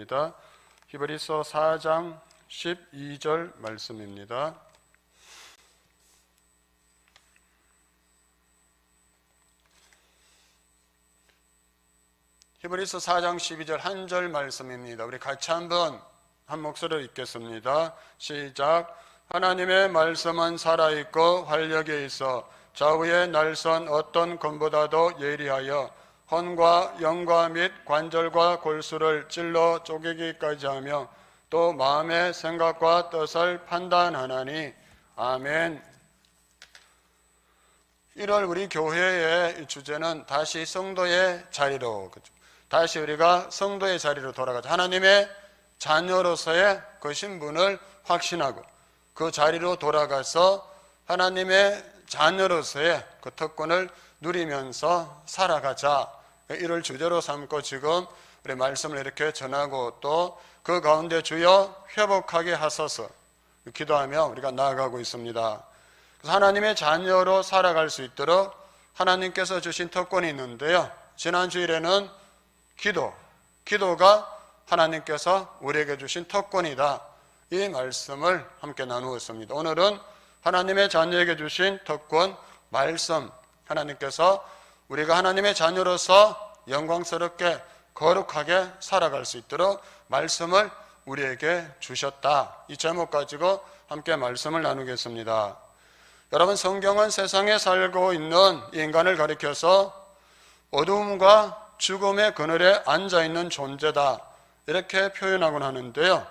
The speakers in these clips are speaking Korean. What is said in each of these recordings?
있습니다. 히브리서 4장 12절 말씀입니다. 히브리서 4장 12절 한 절 말씀입니다. 우리 같이 한번 한 목소리로 읽겠습니다. 시작. 하나님의 말씀은 살아있고 활력이 있어 좌우의 날선 어떤 검보다도 예리하여 혼과 영과 및 관절과 골수를 찔러 쪼개기까지 하며 또 마음의 생각과 뜻을 판단하나니. 아멘. 1월 우리 교회의 주제는 다시 성도의 자리로, 다시 우리가 성도의 자리로 돌아가자. 하나님의 자녀로서의 그 신분을 확신하고 그 자리로 돌아가서 하나님의 자녀로서의 그 특권을 누리면서 살아가자. 이를 주제로 삼고 지금 우리 말씀을 이렇게 전하고 또 그 가운데 주여 회복하게 하소서 기도하며 우리가 나아가고 있습니다. 그래서 하나님의 자녀로 살아갈 수 있도록 하나님께서 주신 특권이 있는데요. 지난 주일에는 기도가 하나님께서 우리에게 주신 특권이다. 이 말씀을 함께 나누었습니다. 오늘은 하나님의 자녀에게 주신 특권, 말씀, 하나님께서 우리가 하나님의 자녀로서 영광스럽게 거룩하게 살아갈 수 있도록 말씀을 우리에게 주셨다. 이 제목 가지고 함께 말씀을 나누겠습니다. 여러분, 성경은 세상에 살고 있는 인간을 가리켜서 어둠과 죽음의 그늘에 앉아있는 존재다, 이렇게 표현하곤 하는데요.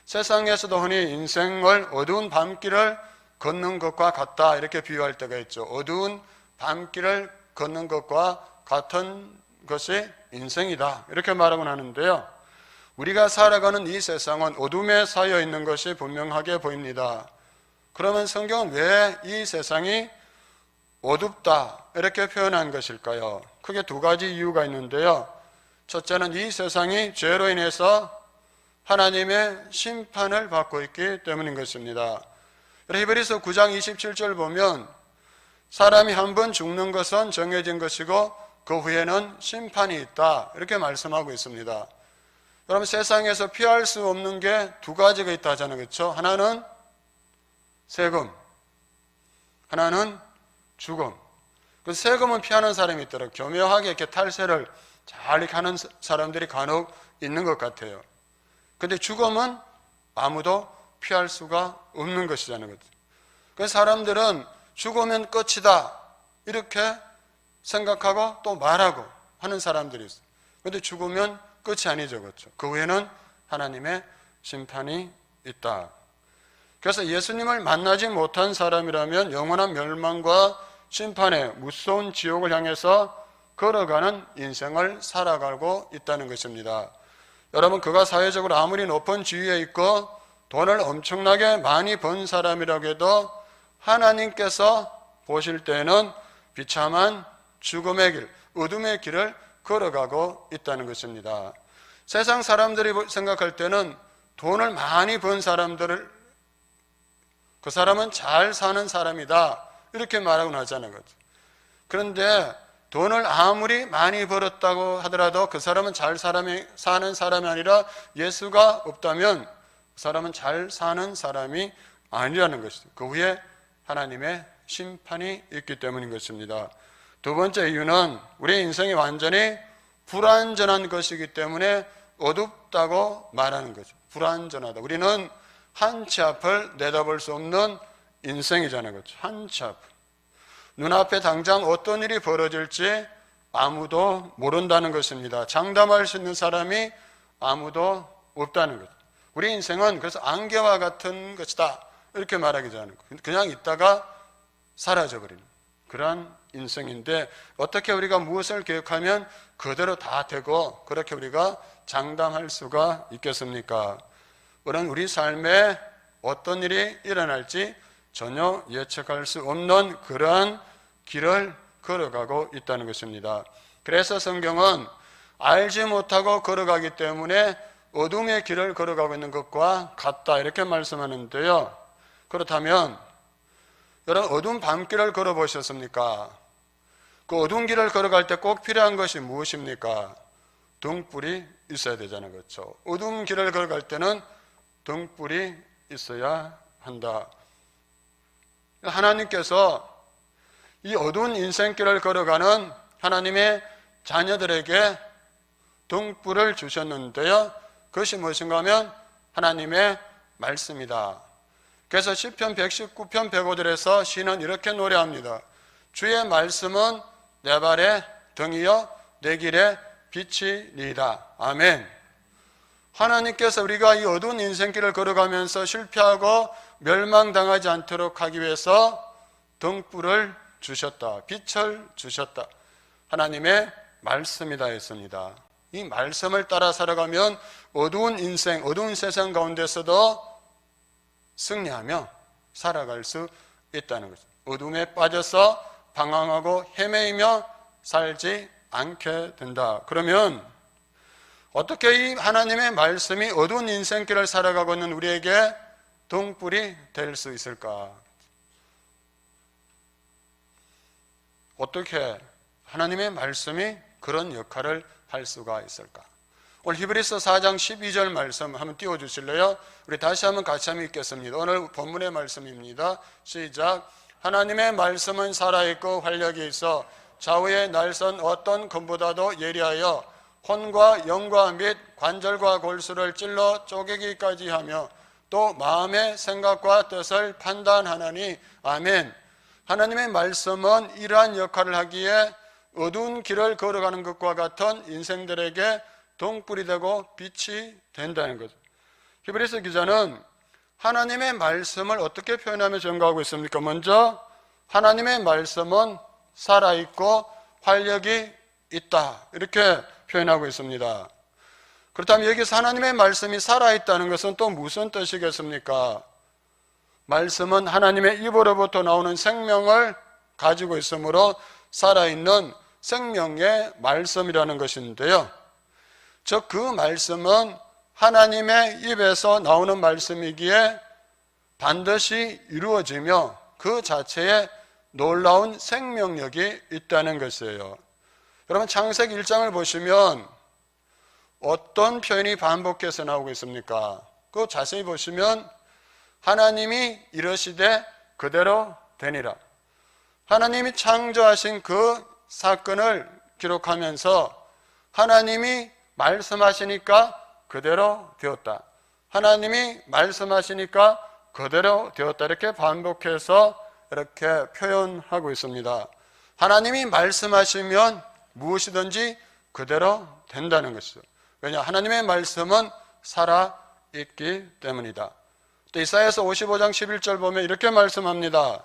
세상에서도 흔히 인생을 어두운 밤길을 걷는 것과 같다, 이렇게 비유할 때가 있죠. 어두운 밤길을 걷는 것과 같은 것이 인생이다, 이렇게 말하곤 하는데요. 우리가 살아가는 이 세상은 어둠에 쌓여 있는 것이 분명하게 보입니다. 그러면 성경은 왜 이 세상이 어둡다, 이렇게 표현한 것일까요? 크게 두 가지 이유가 있는데요. 첫째는 이 세상이 죄로 인해서 하나님의 심판을 받고 있기 때문인 것입니다. 히브리서 9장 27절 보면 사람이 한 번 죽는 것은 정해진 것이고 그 후에는 심판이 있다, 이렇게 말씀하고 있습니다. 여러분, 세상에서 피할 수 없는 게 두 가지가 있다 하잖아요. 그렇죠? 하나는 세금, 하나는 죽음. 그 세금은 피하는 사람이 있더라고요. 교묘하게 이렇게 탈세를 잘 이렇게 하는 사람들이 간혹 있는 것 같아요. 근데 죽음은 아무도 피할 수가 없는 것이잖아요. 그래서 사람들은 죽으면 끝이다, 이렇게 생각하고 또 말하고 하는 사람들이 있어요. 그런데 죽으면 끝이 아니죠. 그렇죠? 그 후에는 하나님의 심판이 있다. 그래서 예수님을 만나지 못한 사람이라면 영원한 멸망과 심판의 무서운 지옥을 향해서 걸어가는 인생을 살아가고 있다는 것입니다. 여러분, 그가 사회적으로 아무리 높은 지위에 있고 돈을 엄청나게 많이 번 사람이라고 해도 하나님께서 보실 때는 비참한 죽음의 길, 어둠의 길을 걸어가고 있다는 것입니다. 세상 사람들이 생각할 때는 돈을 많이 번 사람들을, 그 사람은 잘 사는 사람이다, 이렇게 말하곤 하잖아요. 그런데 돈을 아무리 많이 벌었다고 하더라도 그 사람은 잘 사는 사람이 아니라 예수가 없다면 그 사람은 잘 사는 사람이 아니라는 것이죠. 그 후에 하나님의 심판이 있기 때문인 것입니다. 두 번째 이유는 우리 인생이 완전히 불완전한 것이기 때문에 어둡다고 말하는 거죠. 불완전하다. 우리는 한 치 앞을 내다볼 수 없는 인생이잖아요. 그렇죠? 한 치 앞. 눈앞에 당장 어떤 일이 벌어질지 아무도 모른다는 것입니다. 장담할 수 있는 사람이 아무도 없다는 거죠. 우리 인생은 그래서 안개와 같은 것이다, 이렇게 말하기 하는 거예요. 그냥 있다가 사라져버리는 그러한 인생인데, 어떻게 우리가 무엇을 계획하면 그대로 다 되고 그렇게 우리가 장담할 수가 있겠습니까? 우리 삶에 어떤 일이 일어날지 전혀 예측할 수 없는 그러한 길을 걸어가고 있다는 것입니다. 그래서 성경은 알지 못하고 걸어가기 때문에 어둠의 길을 걸어가고 있는 것과 같다, 이렇게 말씀하는데요. 그렇다면 여러분, 어두운 밤길을 걸어보셨습니까? 그 어두운 길을 걸어갈 때 꼭 필요한 것이 무엇입니까? 등불이 있어야 되잖아요. 그렇죠? 어두운 길을 걸어갈 때는 등불이 있어야 한다. 하나님께서 이 어두운 인생길을 걸어가는 하나님의 자녀들에게 등불을 주셨는데요. 그것이 무엇인가 하면 하나님의 말씀이다. 그래서 시편 119편 105절에서 시는 이렇게 노래합니다. 주의 말씀은 내 발의 등이요 내 길의 빛이니이다. 아멘. 하나님께서 우리가 이 어두운 인생길을 걸어가면서 실패하고 멸망당하지 않도록 하기 위해서 등불을 주셨다. 빛을 주셨다. 하나님의 말씀이다 했습니다. 이 말씀을 따라 살아가면 어두운 인생, 어두운 세상 가운데서도 승리하며 살아갈 수 있다는 거죠. 어둠에 빠져서 방황하고 헤매이며 살지 않게 된다. 그러면 어떻게 이 하나님의 말씀이 어두운 인생길을 살아가고 있는 우리에게 등불이 될 수 있을까? 어떻게 하나님의 말씀이 그런 역할을 할 수가 있을까? 오늘 히브리서 4장 12절 말씀 한번 띄워주실래요? 우리 다시 한번 같이 한번 읽겠습니다. 오늘 본문의 말씀입니다. 시작. 하나님의 말씀은 살아있고 활력이 있어 좌우의 날선 어떤 검보다도 예리하여 혼과 영과 및 관절과 골수를 찔러 쪼개기까지 하며 또 마음의 생각과 뜻을 판단하나니. 아멘. 하나님의 말씀은 이러한 역할을 하기에 어두운 길을 걸어가는 것과 같은 인생들에게 등불이 되고 빛이 된다는 거죠. 히브리서 기자는 하나님의 말씀을 어떻게 표현하며 전가하고 있습니까? 먼저 하나님의 말씀은 살아있고 활력이 있다 이렇게 표현하고 있습니다. 그렇다면 여기서 하나님의 말씀이 살아있다는 것은 또 무슨 뜻이겠습니까? 말씀은 하나님의 입으로부터 나오는 생명을 가지고 있으므로 살아있는 생명의 말씀이라는 것인데요. 즉 그 말씀은 하나님의 입에서 나오는 말씀이기에 반드시 이루어지며 그 자체에 놀라운 생명력이 있다는 것이에요. 여러분 창세기 1장을 보시면 어떤 표현이 반복해서 나오고 있습니까? 그거 자세히 보시면 하나님이 이르시되 그대로 되니라. 하나님이 창조하신 그 사건을 기록하면서 하나님이 말씀하시니까 그대로 되었다. 하나님이 말씀하시니까 그대로 되었다. 이렇게 반복해서 이렇게 표현하고 있습니다. 하나님이 말씀하시면 무엇이든지 그대로 된다는 것이죠. 왜냐? 하나님의 말씀은 살아있기 때문이다. 또 이사야서 55장 11절 보면 이렇게 말씀합니다.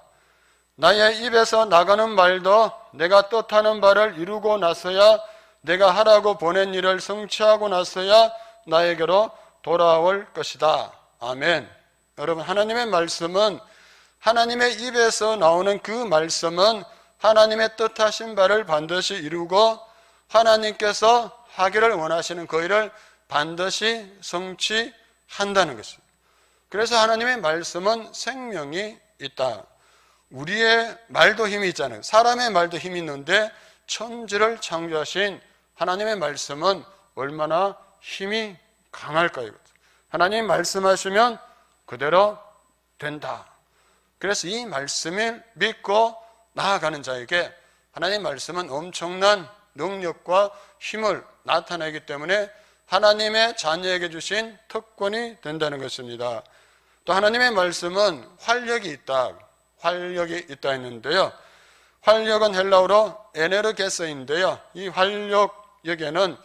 나의 입에서 나가는 말도 내가 뜻하는 바를 이루고 나서야 내가 하라고 보낸 일을 성취하고 나서야 나에게로 돌아올 것이다. 아멘. 여러분 하나님의 말씀은 하나님의 입에서 나오는 그 말씀은 하나님의 뜻하신 바를 반드시 이루고 하나님께서 하기를 원하시는 그 일을 반드시 성취한다는 것입니다. 그래서 하나님의 말씀은 생명이 있다. 우리의 말도 힘이 있잖아요. 사람의 말도 힘이 있는데 천지를 창조하신 하나님의 말씀은 얼마나 힘이 강할까요? 하나님 말씀하시면 그대로 된다. 그래서 이 말씀을 믿고 나아가는 자에게 하나님의 말씀은 엄청난 능력과 힘을 나타내기 때문에 하나님의 자녀에게 주신 특권이 된다는 것입니다. 또 하나님의 말씀은 활력이 있다. 활력이 있다 했는데요. 활력은 헬라어로 에네르게스인데요. 이 활력에는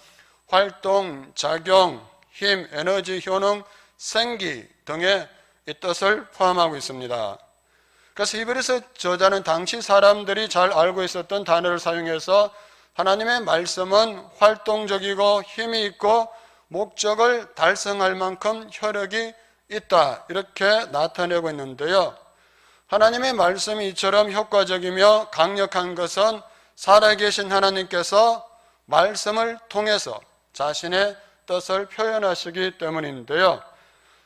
활동, 작용, 힘, 에너지, 효능, 생기 등의 이 뜻을 포함하고 있습니다. 그래서 히브리서 저자는 당시 사람들이 잘 알고 있었던 단어를 사용해서 하나님의 말씀은 활동적이고 힘이 있고 목적을 달성할 만큼 혈력이 있다 이렇게 나타내고 있는데요. 하나님의 말씀이 이처럼 효과적이며 강력한 것은 살아계신 하나님께서 말씀을 통해서 자신의 뜻을 표현하시기 때문인데요.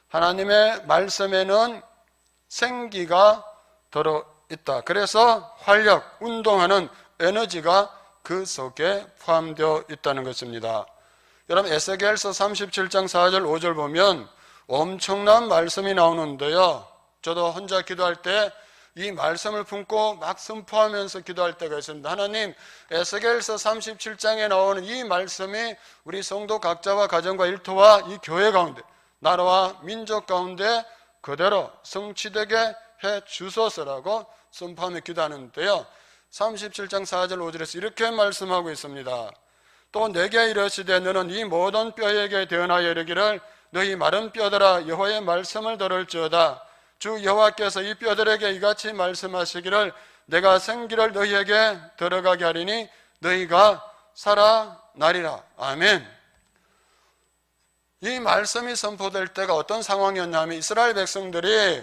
하나님의 말씀에는 생기가 들어있다. 그래서 활력, 운동하는 에너지가 그 속에 포함되어 있다는 것입니다. 여러분 에스겔서 37장 4절 5절 보면 엄청난 말씀이 나오는데요, 저도 혼자 기도할 때 이 말씀을 품고 막 선포하면서 기도할 때가 있습니다. 하나님, 에스겔서 37장에 나오는 이 말씀이 우리 성도 각자와 가정과 일터와 이 교회 가운데, 나라와 민족 가운데 그대로 성취되게 해 주소서라고 선포하며 기도하는데요, 37장 4절 5절에서 이렇게 말씀하고 있습니다. 또 내게 이르시되 너는 이 모든 뼈에게 대언하여 이르기를 너희 마른 뼈들아 여호와의 말씀을 들을지어다. 주 여호와께서 이 뼈들에게 이같이 말씀하시기를 내가 생기를 너희에게 들어가게 하리니 너희가 살아나리라. 아멘. 이 말씀이 선포될 때가 어떤 상황이었냐면 이스라엘 백성들이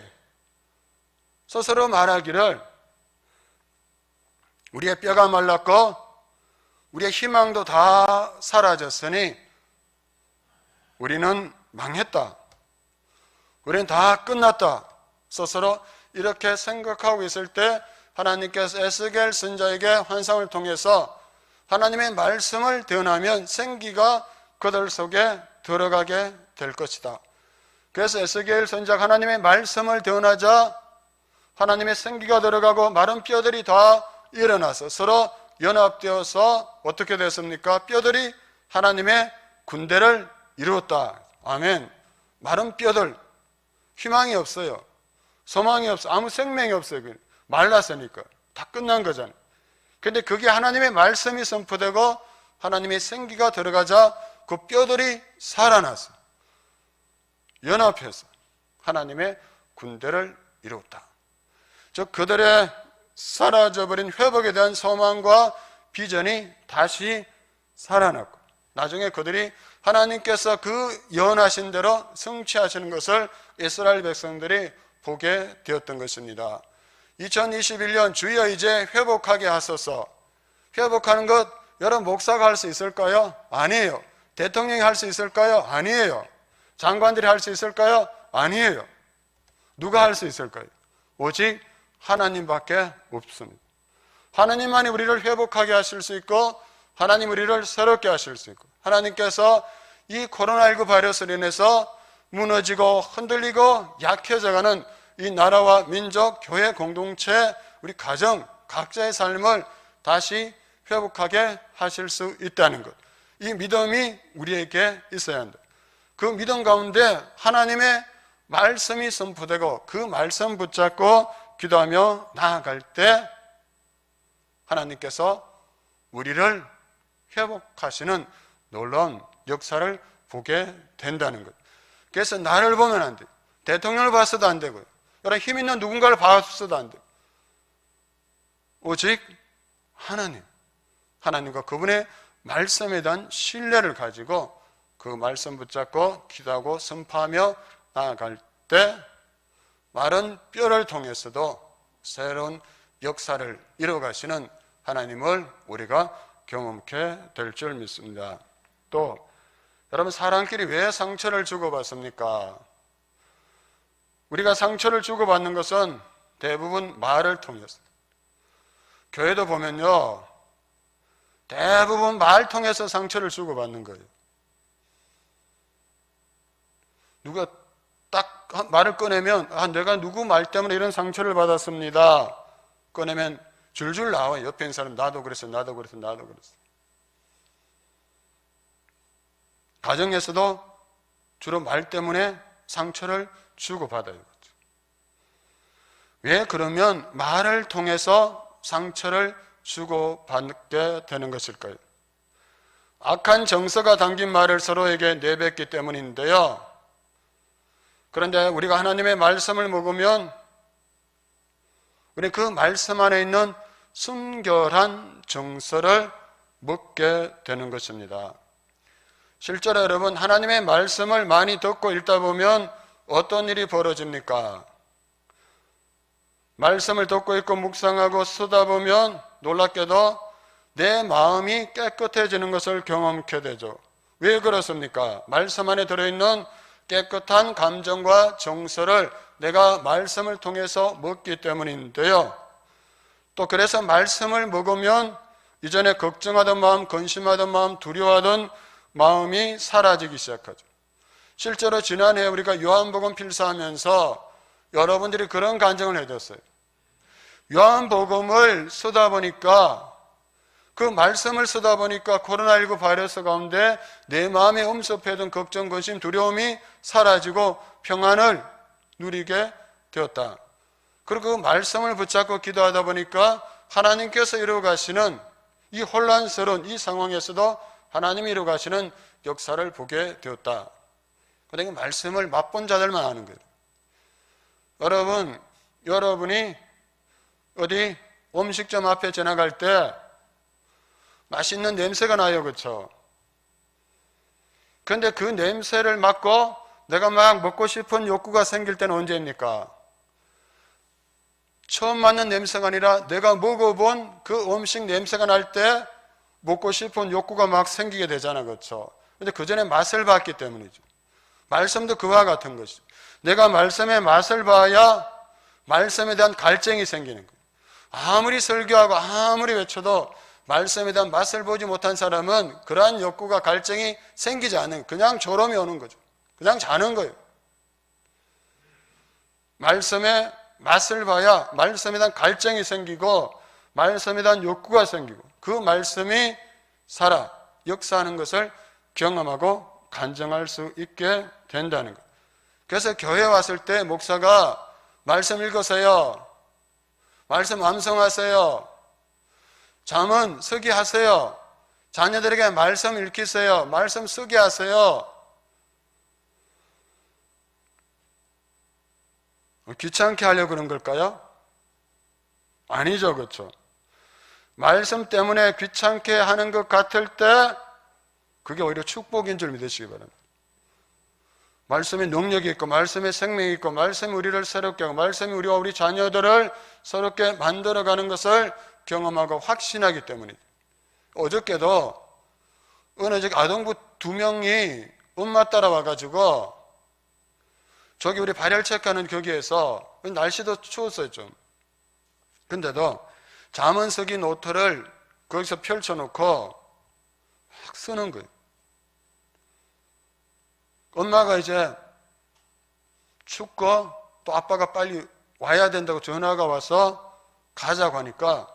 스스로 말하기를 우리의 뼈가 말랐고 우리의 희망도 다 사라졌으니 우리는 망했다, 우리는 다 끝났다, 스스로 이렇게 생각하고 있을 때 하나님께서 에스겔 선지자에게 환상을 통해서 하나님의 말씀을 대언하면 생기가 그들 속에 들어가게 될 것이다. 그래서 에스겔 선지자가 하나님의 말씀을 대언하자 하나님의 생기가 들어가고 마른 뼈들이 다 일어나서 서로 연합되어서 어떻게 됐습니까? 뼈들이 하나님의 군대를 이루었다. 아멘. 마른 뼈들, 희망이 없어요, 소망이 없어, 아무 생명이 없어요. 말랐으니까 다 끝난 거잖아요. 그런데 그게 하나님의 말씀이 선포되고 하나님의 생기가 들어가자 그 뼈들이 살아나서 연합해서 하나님의 군대를 이루었다. 즉 그들의 사라져버린 회복에 대한 소망과 비전이 다시 살아났고 나중에 그들이 하나님께서 그 예언하신 대로 성취하시는 것을 이스라엘 백성들이 보게 되었던 것입니다. 2021년 주여 이제 회복하게 하소서. 회복하는 것 여러분 목사가 할 수 있을까요? 아니에요. 대통령이 할 수 있을까요? 아니에요. 장관들이 할 수 있을까요? 아니에요. 누가 할 수 있을까요? 오직 하나님밖에 없습니다. 하나님만이 우리를 회복하게 하실 수 있고 하나님 우리를 새롭게 하실 수 있고 하나님께서 이 코로나19 바이러스로 인해서 무너지고 흔들리고 약해져가는 이 나라와 민족, 교회 공동체, 우리 가정, 각자의 삶을 다시 회복하게 하실 수 있다는 것, 이 믿음이 우리에게 있어야 한다. 그 믿음 가운데 하나님의 말씀이 선포되고 그 말씀 붙잡고 기도하며 나아갈 때 하나님께서 우리를 회복하시는 놀라운 역사를 보게 된다는 것. 그래서 나를 보면 안 돼요. 대통령을 봐서도 안 되고요. 여러분 힘 있는 누군가를 봐서도 안 돼요. 오직 하나님, 하나님과 그분의 말씀에 대한 신뢰를 가지고 그 말씀 붙잡고 기도하고 선포하며 나아갈 때 마른 뼈를 통해서도 새로운 역사를 이뤄가시는 하나님을 우리가 경험케 될 줄 믿습니다. 또 여러분 사람끼리 왜 상처를 주고받습니까? 우리가 상처를 주고받는 것은 대부분 말을 통해서, 교회도 보면요 대부분 말 통해서 상처를 주고받는 거예요. 누가 딱 말을 꺼내면 내가 누구 말 때문에 이런 상처를 받았습니다. 꺼내면 줄줄 나와요. 옆에 있는 사람 나도 그랬어, 나도 그랬어, 나도 그랬어. 가정에서도 주로 말 때문에 상처를 주고받아요. 왜 그러면 말을 통해서 상처를 주고받게 되는 것일까요? 악한 정서가 담긴 말을 서로에게 내뱉기 때문인데요. 그런데 우리가 하나님의 말씀을 먹으면 우리 그 말씀 안에 있는 순결한 정서를 먹게 되는 것입니다. 실제로 여러분 하나님의 말씀을 많이 듣고 읽다 보면 어떤 일이 벌어집니까? 말씀을 듣고 있고 묵상하고 쓰다 보면 놀랍게도 내 마음이 깨끗해지는 것을 경험하게 되죠. 왜 그렇습니까? 말씀 안에 들어있는 깨끗한 감정과 정서를 내가 말씀을 통해서 먹기 때문인데요. 또 그래서 말씀을 먹으면 이전에 걱정하던 마음, 근심하던 마음, 두려워하던 마음이 사라지기 시작하죠. 실제로 지난해 우리가 요한복음 필사하면서 여러분들이 그런 간증을 해줬어요. 요한복음을 쓰다 보니까, 그 말씀을 쓰다 보니까 코로나19 바이러스 가운데 내 마음에 엄습해둔 걱정, 근심, 두려움이 사라지고 평안을 누리게 되었다. 그리고 그 말씀을 붙잡고 기도하다 보니까 하나님께서 이루어 가시는 이 혼란스러운 이 상황에서도 하나님이 이루어 가시는 역사를 보게 되었다. 그러니까 말씀을 맛본 자들만 아는 거예요. 여러분이 어디 음식점 앞에 지나갈 때 맛있는 냄새가 나요, 그렇죠? 그런데 그 냄새를 맡고 내가 막 먹고 싶은 욕구가 생길 때는 언제입니까? 처음 맡는 냄새가 아니라 내가 먹어본 그 음식 냄새가 날 때 먹고 싶은 욕구가 막 생기게 되잖아, 그렇죠? 근데 그 전에 맛을 봤기 때문이죠. 말씀도 그와 같은 것이죠. 내가 말씀의 맛을 봐야 말씀에 대한 갈증이 생기는 거예요. 아무리 설교하고 아무리 외쳐도 말씀에 대한 맛을 보지 못한 사람은 그러한 욕구가 갈증이 생기지 않는 거예요. 그냥 졸음이 오는 거죠. 그냥 자는 거예요. 말씀의 맛을 봐야 말씀에 대한 갈증이 생기고 말씀에 대한 욕구가 생기고 그 말씀이 살아 역사하는 것을 경험하고 간증할 수 있게 된다는 거예요. 그래서 교회에 왔을 때 목사가 말씀 읽으세요. 말씀 암송하세요. 잠은 쓰게 하세요. 자녀들에게 말씀 읽히세요. 말씀 쓰게 하세요. 귀찮게 하려고 그런 걸까요? 아니죠, 그렇죠? 말씀 때문에 귀찮게 하는 것 같을 때 그게 오히려 축복인 줄 믿으시기 바랍니다. 말씀에 능력이 있고 말씀에 생명이 있고 말씀이 우리를 새롭게 하고 말씀이 우리와 우리 자녀들을 새롭게 만들어가는 것을 경험하고 확신하기 때문이죠. 어저께도 어느 집 아동부 2명이 엄마 따라와가지고 저기 우리 발열 체크하는 거기에서 날씨도 추웠어요 좀. 근데도 잠언서기 노트를 거기서 펼쳐놓고 막 쓰는 거예요. 엄마가 이제 춥고 또 아빠가 빨리 와야 된다고 전화가 와서 가자고 하니까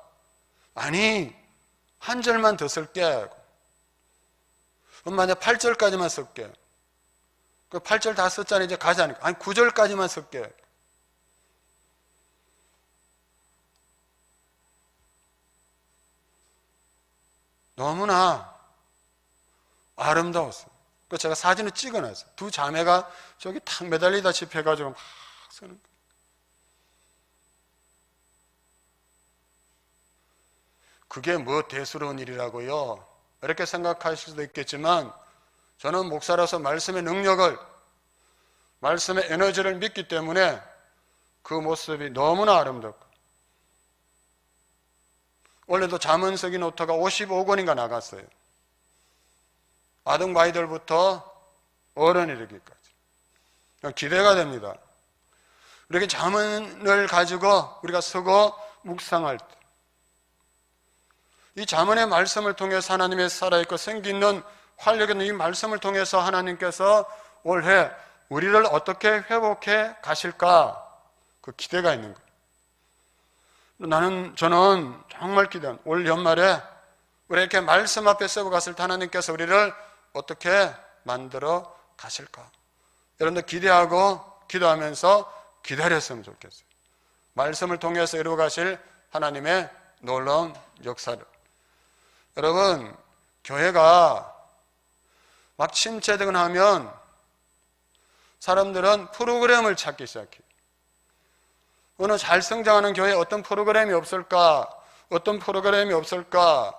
아니 한 절만 더 쓸게. 엄마 내가 8절까지만 쓸게. 그 8절 다 썼잖아 이제 가자니까 아니 9절까지만 쓸게. 너무나 아름다웠어요. 그래서 제가 사진을 찍어놨어요. 두 자매가 저기 탁 매달리다시피 해가지고 막 쓰는 거예요. 그게 뭐 대수로운 일이라고요? 이렇게 생각하실 수도 있겠지만 저는 목사로서 말씀의 능력을, 말씀의 에너지를 믿기 때문에 그 모습이 너무나 아름답고 원래도 잠언서기 노트가 55권인가 나갔어요. 아동아이들부터 어른 이르기까지. 기대가 됩니다. 이렇게 잠언을 가지고 우리가 쓰고 묵상할 때 이 잠언의 말씀을 통해서 하나님의 살아있고 생기는 활력 있는 이 말씀을 통해서 하나님께서 올해 우리를 어떻게 회복해 가실까 그 기대가 있는 거예요. 저는 정말 기대한 올 연말에 우리 이렇게 말씀 앞에 서고 갔을 때 하나님께서 우리를 어떻게 만들어 가실까? 여러분들 기대하고 기도하면서 기다렸으면 좋겠어요. 말씀을 통해서 이루어 가실 하나님의 놀라운 역사를. 여러분, 교회가 막 침체되거나 하면 사람들은 프로그램을 찾기 시작해요. 어느 잘 성장하는 교회에 어떤 프로그램이 없을까? 어떤 프로그램이 없을까?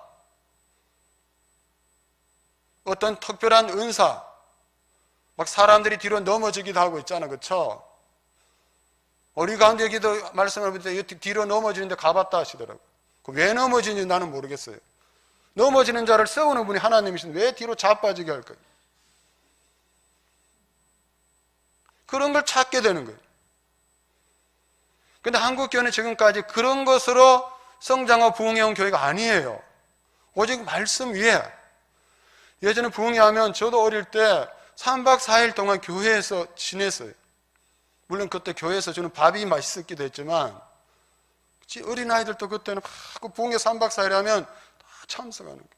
어떤 특별한 은사, 막 사람들이 뒤로 넘어지기도 하고 있잖아, 그렇죠? 우리 가운데 여기도 말씀을 볼 때 뒤로 넘어지는데 가봤다 하시더라고요. 왜 넘어지는지 나는 모르겠어요. 넘어지는 자를 세우는 분이 하나님이신데 왜 뒤로 자빠지게 할까요? 그런 걸 찾게 되는 거예요. 근데 한국 교회는 지금까지 그런 것으로 성장하고 부흥해온 교회가 아니에요. 오직 말씀 위에 예전에 부흥회 하면 저도 어릴 때 3박 4일 동안 교회에서 지냈어요. 물론 그때 교회에서 주는 밥이 맛있었기도 했지만 어린아이들도 그때는 막 부흥회 3박 4일 하면 다 참석하는 거예요.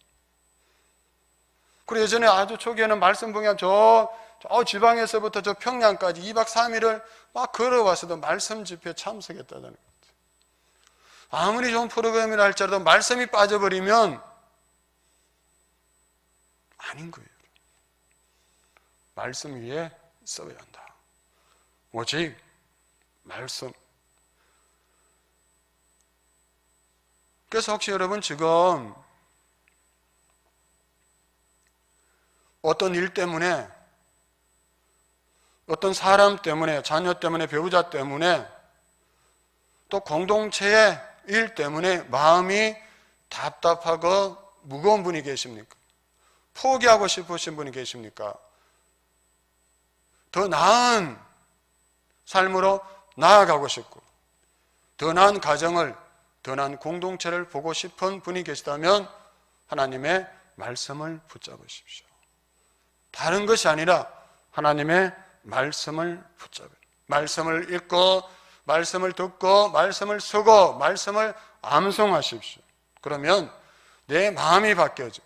그리고 예전에 아주 초기에는 말씀 부흥회 저 지방에서부터 저 평양까지 2박 3일을 막 걸어와서도 말씀 집회에 참석했다는 거예요. 아무리 좋은 프로그램이라 할지라도 말씀이 빠져버리면 아닌 거예요. 말씀 위에 써야 한다. 오직 말씀. 그래서 혹시 여러분 지금 어떤 일 때문에, 어떤 사람 때문에, 자녀 때문에, 배우자 때문에, 또 공동체의 일 때문에 마음이 답답하고 무거운 분이 계십니까? 포기하고 싶으신 분이 계십니까? 더 나은 삶으로 나아가고 싶고 더 나은 가정을, 더 나은 공동체를 보고 싶은 분이 계시다면 하나님의 말씀을 붙잡으십시오. 다른 것이 아니라 하나님의 말씀을 붙잡아요. 말씀을 읽고 말씀을 듣고 말씀을 쓰고 말씀을 암송하십시오. 그러면 내 마음이 바뀌어지고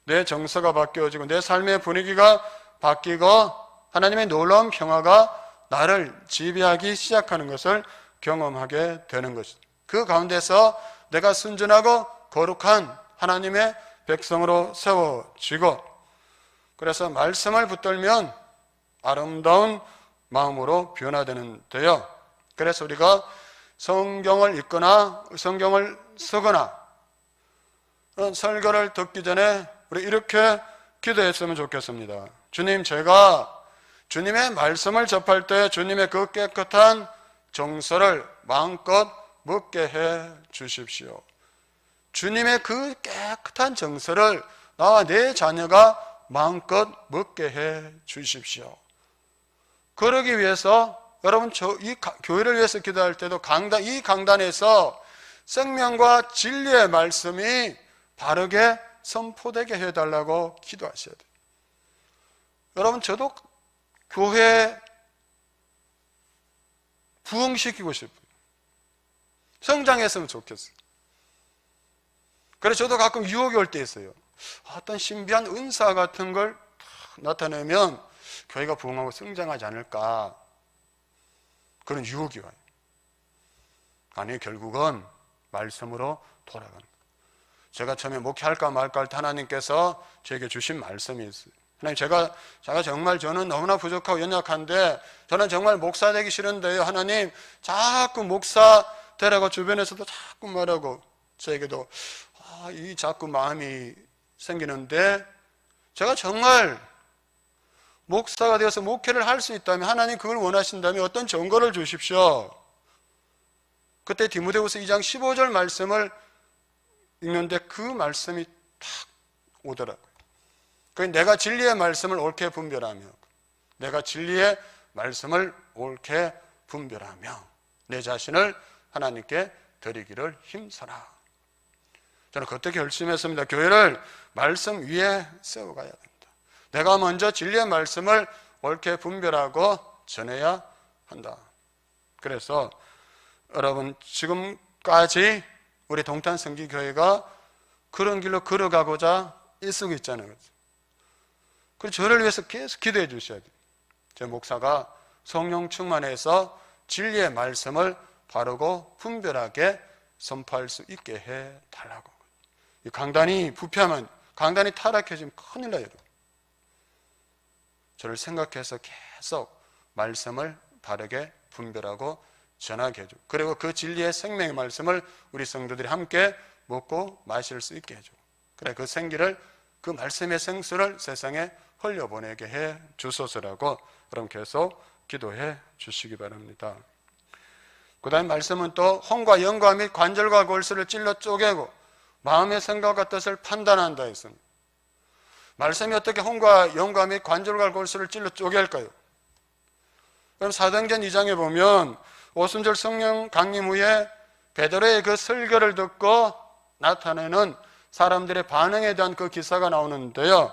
내 정서가 바뀌어지고 내 삶의 분위기가 바뀌고 하나님의 놀라운 평화가 나를 지배하기 시작하는 것을 경험하게 되는 것이죠. 그 가운데서 내가 순전하고 거룩한 하나님의 백성으로 세워지고, 그래서 말씀을 붙들면 아름다운 마음으로 변화되는데요. 그래서 우리가 성경을 읽거나 성경을 쓰거나 설교를 듣기 전에 우리 이렇게 기도했으면 좋겠습니다. 주님, 제가 주님의 말씀을 접할 때 주님의 그 깨끗한 정서를 마음껏 먹게 해 주십시오. 주님의 그 깨끗한 정서를 나와 내 자녀가 마음껏 먹게 해 주십시오. 그러기 위해서 여러분, 이 교회를 위해서 기도할 때도 이 강단에서 생명과 진리의 말씀이 바르게 선포되게 해달라고 기도하셔야 돼요. 여러분, 저도 교회 부흥시키고 싶어요. 성장했으면 좋겠어요. 그래서 저도 가끔 유혹이 올 때 있어요. 어떤 신비한 은사 같은 걸 나타내면 교회가 부흥하고 성장하지 않을까, 그런 유혹이 와요. 아니, 결국은 말씀으로 돌아가는 거예요. 제가 처음에 목회할까 말까 할 때 하나님께서 저에게 주신 말씀이 있어요. 하나님, 제가 정말 저는 너무나 부족하고 연약한데 저는 정말 목사 되기 싫은데요. 하나님, 자꾸 목사 되라고 주변에서도 자꾸 말하고 저에게도 이 자꾸 마음이 생기는데, 제가 정말 목사가 되어서 목회를 할 수 있다면, 하나님 그걸 원하신다면 어떤 증거를 주십시오. 그때 디모데후서 2장 15절 말씀을 읽는데 그 말씀이 탁 오더라고요. 내가 진리의 말씀을 옳게 분별하며, 내가 진리의 말씀을 옳게 분별하며 내 자신을 하나님께 드리기를 힘써라. 저는 그때 결심했습니다. 교회를 말씀 위에 세워가야 됩니다. 내가 먼저 진리의 말씀을 옳게 분별하고 전해야 한다. 그래서 여러분, 지금까지 우리 동탄성기교회가 그런 길로 걸어가고자 애쓰고 있잖아요. 그래서 저를 위해서 계속 기도해 주셔야 돼요. 제 목사가 성령 충만해서 진리의 말씀을 바르고 분별하게 선포할 수 있게 해달라고. 이 강단이 부패하면, 강단이 타락해지면 큰일 나요. 저를 생각해서 계속 말씀을 바르게 분별하고 전하게 해줘. 그리고 그 진리의 생명의 말씀을 우리 성도들이 함께 먹고 마실 수 있게 해줘. 그래, 그 생기를, 그 말씀의 생수를 세상에 흘려보내게 해 주소서라고 여러분 계속 기도해 주시기 바랍니다. 그 다음 말씀은 또 혼과 영과 및 관절과 골수를 찔러 쪼개고 마음의 생각과 뜻을 판단한다 했습니다. 말씀이 어떻게 혼과 영과 및 관절과 골수를 찔러 쪼갤까요? 그럼 사도행전 2장에 보면 오순절 성령 강림 후에 베드로의 그 설교를 듣고 나타내는 사람들의 반응에 대한 그 기사가 나오는데요.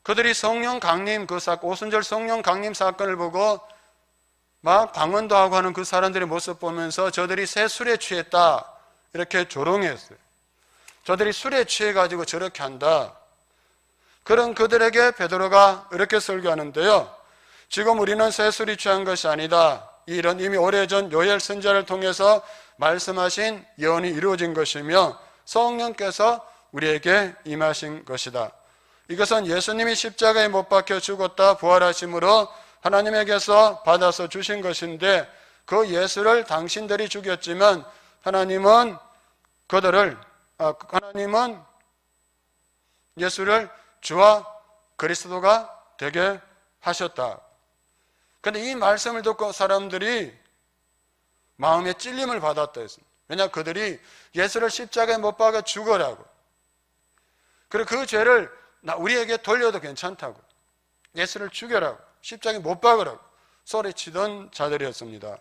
그들이 성령 강림 오순절 성령 강림 사건을 보고 막 방언도 하고 하는 그 사람들의 모습 보면서 저들이 새 술에 취했다 이렇게 조롱했어요. 저들이 술에 취해가지고 저렇게 한다. 그런 그들에게 베드로가 이렇게 설교하는데요. 지금 우리는 새 술이 취한 것이 아니다. 이런 이미 오래전 요엘 선지자를 통해서 말씀하신 예언이 이루어진 것이며 성령께서 우리에게 임하신 것이다. 이것은 예수님이 십자가에 못 박혀 죽었다 부활하심으로 하나님에게서 받아서 주신 것인데 그 예수를 당신들이 죽였지만 하나님은 예수를 주와 그리스도가 되게 하셨다. 그런데 이 말씀을 듣고 사람들이 마음에 찔림을 받았다 했습니다. 왜냐하면 그들이 예수를 십자가에 못 박아 죽으라고, 그리고 그 죄를 우리에게 돌려도 괜찮다고, 예수를 죽여라고, 십자가에 못 박으라고 소리치던 자들이었습니다.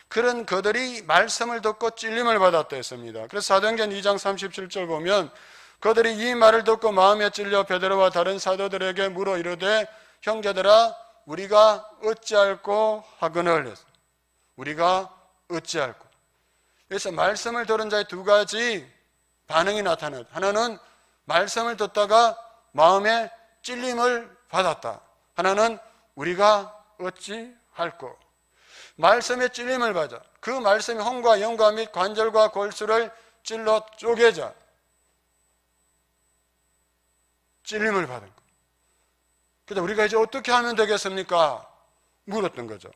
그런 그들이 말씀을 듣고 찔림을 받았다 했습니다. 그래서 사도행전 2장 37절 보면 그들이 이 말을 듣고 마음에 찔려 베드로와 다른 사도들에게 물어 이르되 형제들아 우리가 어찌할꼬 하거늘 했습니다. 우리가 어찌할꼬. 그래서 말씀을 들은 자의 두 가지 반응이 나타나요. 하나는 말씀을 듣다가 마음에 찔림을 받았다. 하나는 우리가 어찌할꼬. 말씀에 찔림을 받아. 그 말씀이 혼과 영과 및 관절과 골수를 찔러 쪼개자 찔림을 받은 거. 그래서 우리가 이제 어떻게 하면 되겠습니까? 물었던 거죠.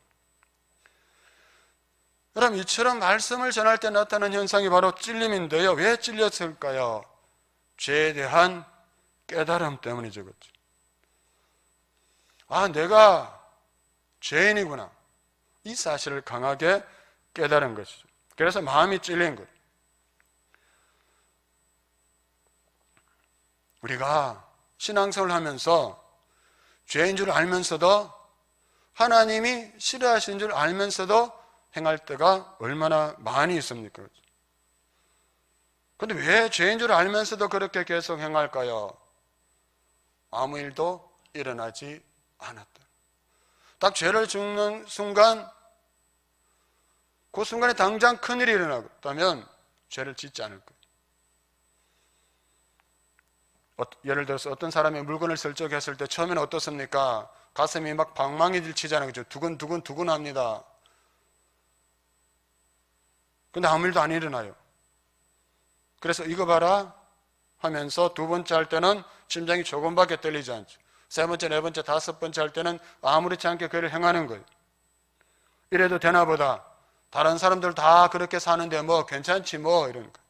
그럼 이처럼 말씀을 전할 때 나타나는 현상이 바로 찔림인데요. 왜 찔렸을까요? 죄에 대한 깨달음 때문이죠. 그렇죠? 아, 내가 죄인이구나. 이 사실을 강하게 깨달은 것이죠. 그래서 마음이 찔린 거예요. 우리가 신앙생활을 하면서 죄인 줄 알면서도 하나님이 싫어하시는 줄 알면서도 행할 때가 얼마나 많이 있습니까? 그런데 왜 죄인 줄 알면서도 그렇게 계속 행할까요? 아무 일도 일어나지 않았다. 딱 죄를 짓는 순간, 그 순간에 당장 큰일이 일어나다면 죄를 짓지 않을 거예요. 예를 들어서 어떤 사람이 물건을 설적했을 때 처음에는 어떻습니까? 가슴이 막 방망이질 치잖아요. 그죠? 두근두근 합니다. 근데 아무 일도 안 일어나요. 그래서 이거 봐라 하면서 두 번째 할 때는 심장이 조금밖에 떨리지 않죠. 세 번째, 네 번째, 다섯 번째 할 때는 아무렇지 않게 그를 행하는 거예요. 이래도 되나 보다. 다른 사람들 다 그렇게 사는데 뭐 괜찮지 뭐 이러는 거예요.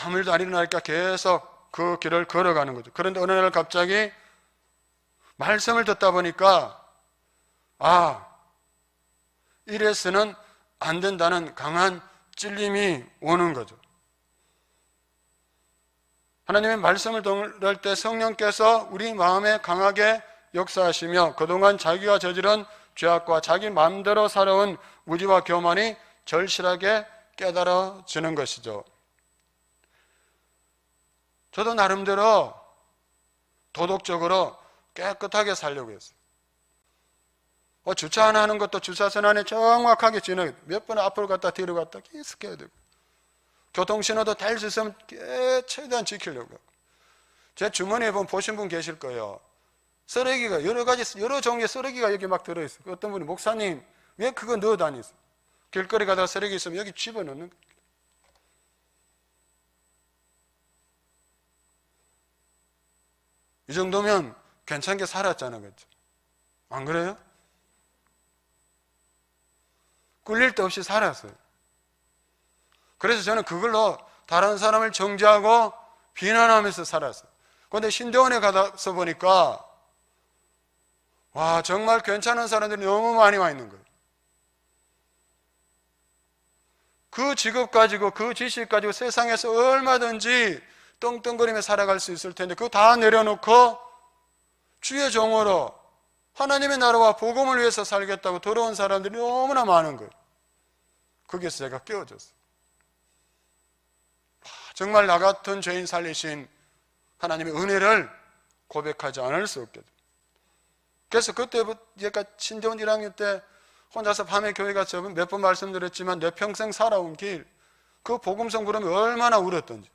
아무 일도 안 일어나니까 계속 그 길을 걸어가는 거죠. 그런데 어느 날 갑자기 말씀을 듣다 보니까 이래서는 안 된다는 강한 찔림이 오는 거죠. 하나님의 말씀을 들을 때 성령께서 우리 마음에 강하게 역사하시며 그동안 자기가 저지른 죄악과 자기 마음대로 살아온 무지와 교만이 절실하게 깨달아지는 것이죠. 저도 나름대로 도덕적으로 깨끗하게 살려고 했어요. 주차 하나 하는 것도 주차선 안에 정확하게 지나게 몇 번 앞으로 갔다 뒤로 갔다 계속 해야 되고, 교통신호도 될 수 있으면 최대한 지키려고. 제 주머니에 보신 분 계실 거예요. 쓰레기가 여러 종류의 쓰레기가 여기 막 들어있어요. 어떤 분이 목사님 왜 그거 넣어 다니세요? 길거리 가다가 쓰레기 있으면 여기 집어넣는 거예요. 이 정도면 괜찮게 살았잖아요. 그렇죠? 안 그래요? 꿀릴 데 없이 살았어요. 그래서 저는 그걸로 다른 사람을 정죄하고 비난하면서 살았어요. 그런데 신대원에 가서 보니까 정말 괜찮은 사람들이 너무 많이 와 있는 거예요. 그 직업 가지고 그 지식 가지고 세상에서 얼마든지 떵떵거리며 살아갈 수 있을 텐데 그거 다 내려놓고 주의 종으로 하나님의 나라와 복음을 위해서 살겠다고 들어온 사람들이 너무나 많은 거예요. 거기서 제가 깨어졌어요. 정말 나 같은 죄인 살리신 하나님의 은혜를 고백하지 않을 수 없게 됩니다. 그래서 그때부터 신대원 1학년 때 혼자서 밤에 교회 가서 몇 번 말씀드렸지만 내 평생 살아온 길, 그 복음성 부르면 얼마나 울었던지.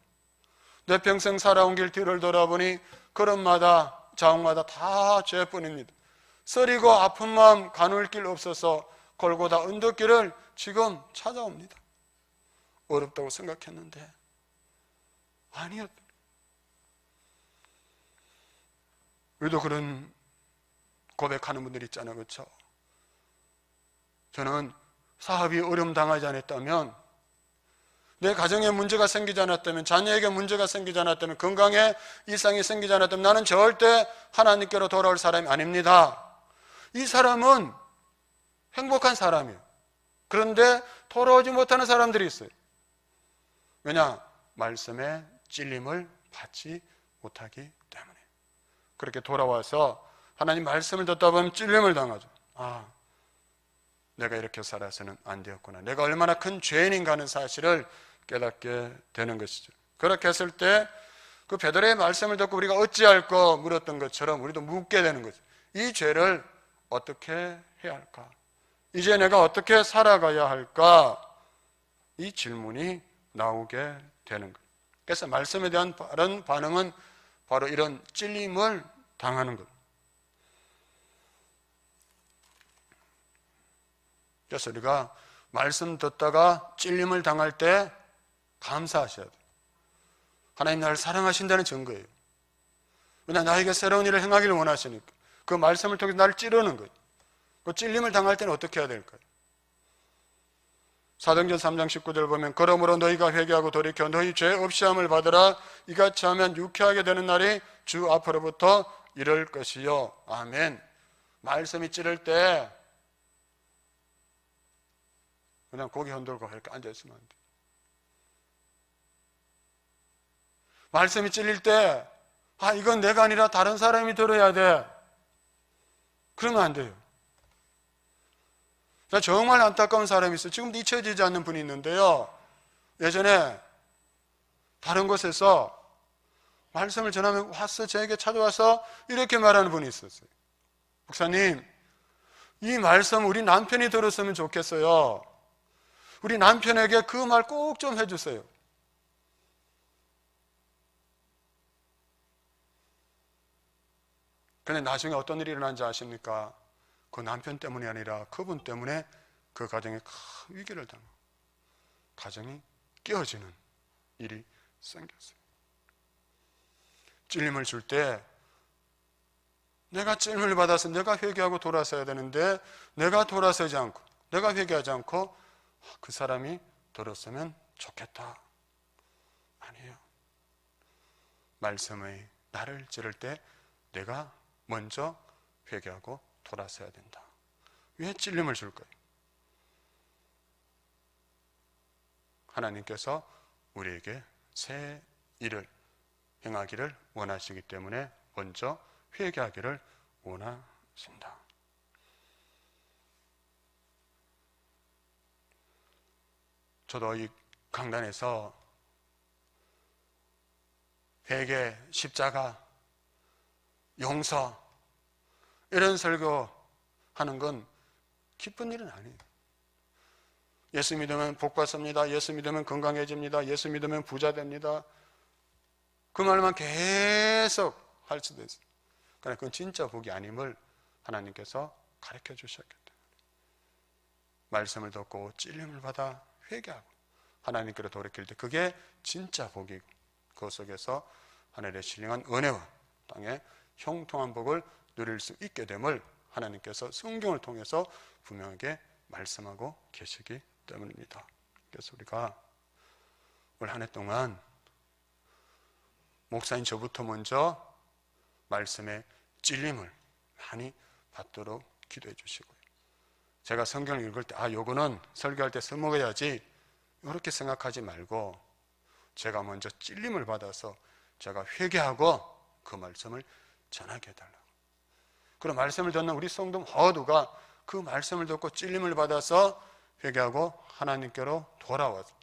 내 평생 살아온 길 뒤를 돌아보니 걸음마다 자옥마다 다 죄뿐입니다. 쓰리고 아픈 마음 가눌 길 없어서 골고다 언덕길을 지금 찾아옵니다. 어렵다고 생각했는데 아니었다. 우리도 그런 고백하는 분들 있잖아요. 그렇죠? 저는 사업이 어려움 당하지 않았다면, 내 가정에 문제가 생기지 않았다면, 자녀에게 문제가 생기지 않았다면, 건강에 이상이 생기지 않았다면 나는 절대 하나님께로 돌아올 사람이 아닙니다. 이 사람은 행복한 사람이에요. 그런데 돌아오지 못하는 사람들이 있어요. 왜냐? 말씀에 찔림을 받지 못하기 때문에. 그렇게 돌아와서 하나님 말씀을 듣다 보면 찔림을 당하죠. 아, 내가 이렇게 살아서는 안 되었구나. 내가 얼마나 큰 죄인인가 하는 사실을 깨닫게 되는 것이죠. 그렇게 했을 때 그 베드로의 말씀을 듣고 우리가 어찌할까 물었던 것처럼 우리도 묻게 되는 거죠. 이 죄를 어떻게 해야 할까? 이제 내가 어떻게 살아가야 할까? 이 질문이 나오게 되는 거예요. 그래서 말씀에 대한 바른 반응은 바로 이런 찔림을 당하는 것. 그래서 우리가 말씀 듣다가 찔림을 당할 때 감사하셔야 돼요. 하나님 나를 사랑하신다는 증거예요. 왜냐, 나에게 새로운 일을 행하기를 원하시니까. 그 말씀을 통해서 나를 찌르는 거예요. 그 찔림을 당할 때는 어떻게 해야 될까요? 사도행전 3장 19절 보면 그러므로 너희가 회개하고 돌이켜 너희 죄 없이함을 받으라. 이같이 하면 유쾌하게 되는 날이 주 앞으로부터 이를 것이요. 아멘. 말씀이 찌를 때 그냥 고개 흔들고 이렇게 앉아있으면 안 돼. 말씀이 찔릴 때 이건 내가 아니라 다른 사람이 들어야 돼. 그러면 안 돼요. 정말 안타까운 사람이 있어요. 지금도 잊혀지지 않는 분이 있는데요. 예전에 다른 곳에서 말씀을 전하면 와서 저에게 찾아와서 이렇게 말하는 분이 있었어요. 목사님, 이 말씀 우리 남편이 들었으면 좋겠어요. 우리 남편에게 그 말 꼭 좀 해주세요. 근데 나중에 어떤 일이 일어난지 아십니까? 그 남편 때문이 아니라 그분 때문에 그 가정에 큰 위기를 당하고 가정이 깨어지는 일이 생겼어요. 찔림을 줄 때 내가 찔림을 받아서 내가 회개하고 돌아서야 되는데 내가 돌아서지 않고 내가 회개하지 않고 그 사람이 들었으면 좋겠다. 아니에요. 말씀의 나를 찌를 때 내가 먼저 회개하고 돌아서야 된다. 왜 찔림을 줄까요? 하나님께서 우리에게 새 일을 행하기를 원하시기 때문에 먼저 회개하기를 원하신다. 저도 이 강단에서 회개, 십자가, 용서 이런 설교하는 건 기쁜 일은 아니에요. 예수 믿으면 복 받습니다. 예수 믿으면 건강해집니다. 예수 믿으면 부자 됩니다. 그 말만 계속 할 수도 있어요. 그러나 그건 진짜 복이 아님을 하나님께서 가르쳐 주셨기 때문에 말씀을 듣고 찔림을 받아 회개하고 하나님께로 돌이킬 때 그게 진짜 복이고 그 속에서 하늘의 신령한 은혜와 땅에 형통한 복을 누릴 수 있게 됨을 하나님께서 성경을 통해서 분명하게 말씀하고 계시기 때문입니다. 그래서 우리가 올 한 해 동안 목사인 저부터 먼저 말씀의 찔림을 많이 받도록 기도해 주시고요. 제가 성경을 읽을 때 요거는 설교할 때 써먹어야지 이렇게 생각하지 말고 제가 먼저 찔림을 받아서 제가 회개하고 그 말씀을 전하게 해달라고. 그럼 말씀을 듣는 우리 성도 모두가 그 말씀을 듣고 찔림을 받아서 회개하고 하나님께로 돌아와서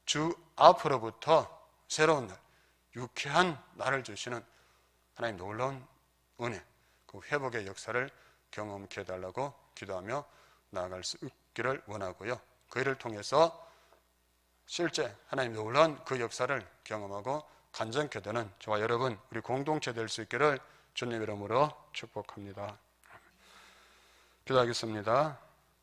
주 앞으로부터 새로운 날, 유쾌한 날을 주시는 하나님 놀라운 은혜, 그 회복의 역사를 경험케 해달라고 기도하며 나아갈 수 있기를 원하고요. 그 일을 통해서 실제 하나님 놀라운 그 역사를 경험하고 간증케 되는 저와 여러분, 우리 공동체 될 수 있기를 주님 이름으로 축복합니다. 기도하겠습니다.